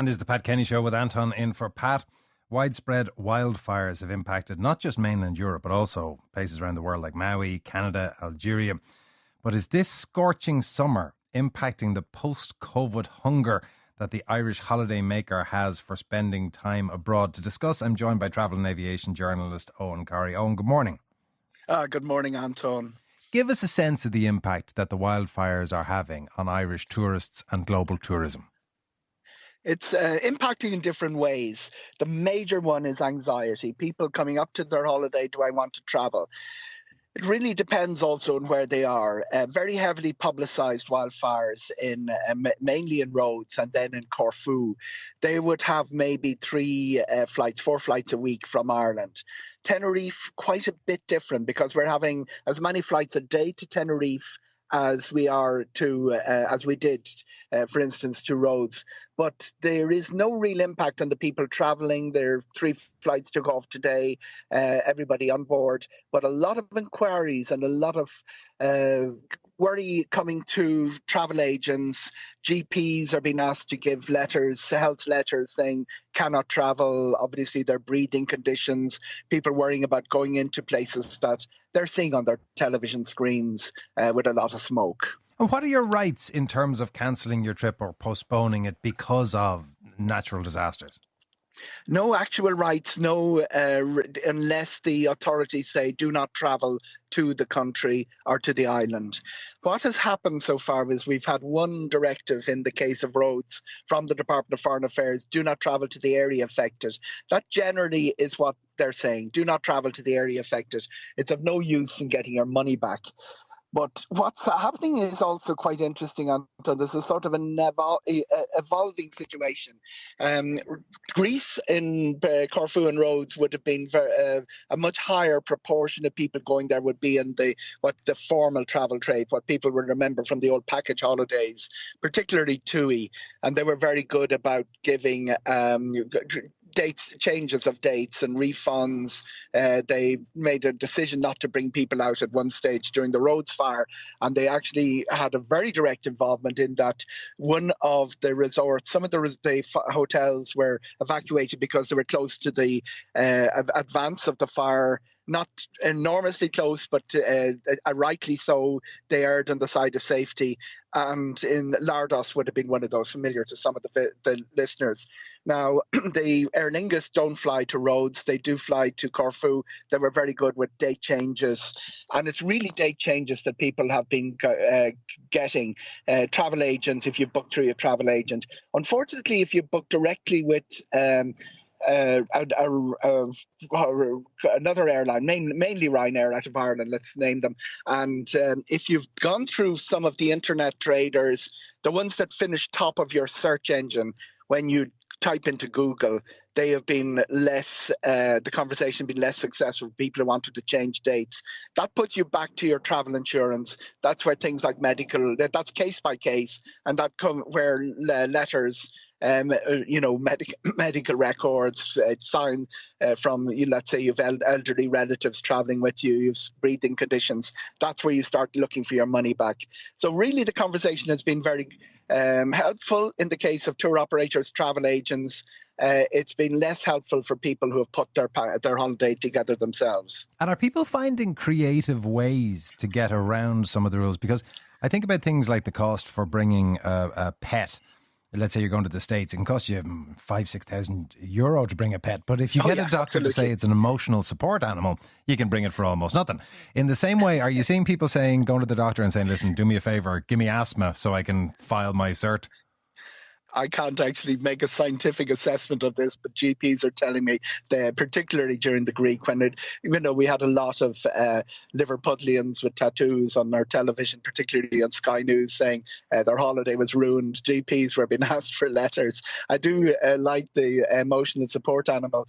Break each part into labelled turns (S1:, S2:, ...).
S1: And this is the Pat Kenny Show with Anton in for Pat. Widespread wildfires have impacted not just mainland Europe, but also places around the world like Maui, Canada, Algeria. But is this scorching summer impacting the post-COVID hunger that the Irish holiday maker has for spending time abroad? To discuss, I'm joined by travel and aviation journalist Eoghan Corry. Eoghan, good morning.
S2: Good morning, Anton.
S1: Give us a sense of the impact that the wildfires are having on Irish tourists and global tourism.
S2: It's impacting in different ways. The major one is anxiety. People coming up to their holiday, do I want to travel? It really depends also on where they are. Very heavily publicised wildfires in mainly in Rhodes and then in Corfu. They would have maybe 4 flights a week from Ireland. Tenerife, quite a bit different because we're having as many flights a day to Tenerife as we did, for instance, to Rhodes. But there is no real impact on the people travelling. There are 3 flights took off today, everybody on board. But a lot of inquiries and a lot of worry coming to travel agents. GPs are being asked to give health letters saying cannot travel. Obviously, their breathing conditions, people worrying about going into places that they're seeing on their television screens with a lot of smoke.
S1: And what are your rights in terms of cancelling your trip or postponing it because of natural disasters?
S2: No actual rights, unless the authorities say do not travel to the country or to the island. What has happened so far is we've had one directive in the case of Rhodes from the Department of Foreign Affairs: do not travel to the area affected. That generally is what they're saying: do not travel to the area affected. It's of no use in getting your money back. But what's happening is also quite interesting, Anton. There's a sort of an evolving situation. Greece in Corfu and Rhodes would have been a much higher proportion of people going there would be in the formal travel trade, what people will remember from the old package holidays, particularly TUI. And they were very good about giving changes of dates and refunds. They made a decision not to bring people out at one stage during the Rhodes fire, and they actually had a very direct involvement in that. One of the resorts, some of the hotels were evacuated because they were close to the advance of the fire. Not enormously close, but rightly so. They erred on the side of safety. And in Lardos would have been one of those, familiar to some of the listeners. Now, the Aer Lingus don't fly to Rhodes. They do fly to Corfu. They were very good with date changes. And it's really date changes that people have been getting. Travel agents, if you book through your travel agent. Unfortunately, if you book directly with another airline, mainly Ryanair out of Ireland, let's name them. And if you've gone through some of the internet traders, the ones that finish top of your search engine when you type into Google, they have been less, the conversation been less successful. People who wanted to change dates. That puts you back to your travel insurance. That's where things like medical, that's case by case, and that where letters, medical records, signed from, let's say you've elderly relatives traveling with you, you've breathing conditions. That's where you start looking for your money back. So really the conversation has been very helpful in the case of tour operators, travel agents. It's been less helpful for people who have put their holiday together themselves. And
S1: are people finding creative ways to get around some of the rules? Because I think about things like the cost for bringing a pet. Let's say you're going to the States, it can cost you €5,000-6,000 to bring a pet. But if you get a doctor
S2: absolutely.
S1: to say it's an emotional support animal, you can bring it for almost nothing. In the same way, are you seeing people going to the doctor and saying, listen, do me a favour, give me asthma so I can file my cert?
S2: I can't actually make a scientific assessment of this, but GPs are telling me that, particularly during the Greek, when we had a lot of Liverpudlians with tattoos on our television, particularly on Sky News, saying their holiday was ruined. GPs were being asked for letters. I do like the emotional support animal,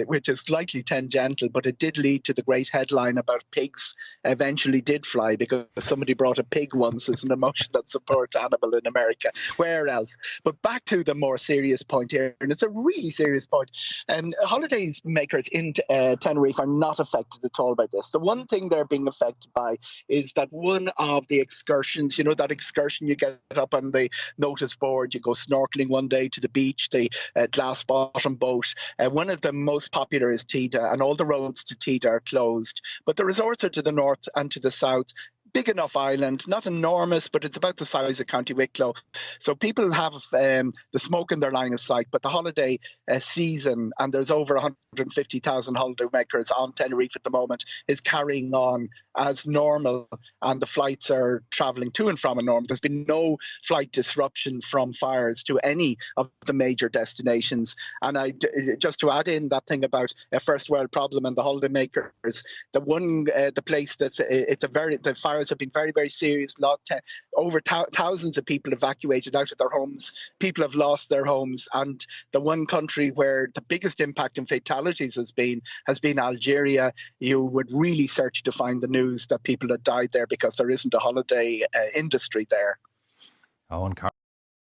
S2: which is slightly tangential, but it did lead to the great headline about pigs eventually did fly because somebody brought a pig once as an emotional support animal in America. Where else? But back to the more serious point here, and it's a really serious point. Holiday makers in Tenerife are not affected at all by this. The one thing they're being affected by is that one of the excursions, you know, that excursion you get up on the notice board, you go snorkeling one day to the beach, the glass bottom boat. One of the most popular is Tita, and all the roads to Tita are closed. But the resorts are to the north and to the south. Big enough island, not enormous, but it's about the size of County Wicklow. So people have the smoke in their line of sight. But the holiday season, and there's over 150,000 holiday makers on Tenerife at the moment, is carrying on as normal, and the flights are travelling to and from a normal. There's been no flight disruption from fires to any of the major destinations. And just to add in that thing about a first world problem and the holiday makers, the place that the fires have been very, very serious. Over thousands of people evacuated out of their homes. People have lost their homes, and the one country where the biggest impact in fatalities has been Algeria. You would really search to find the news that people had died there because there isn't a holiday industry there.
S1: Eoghan Corry.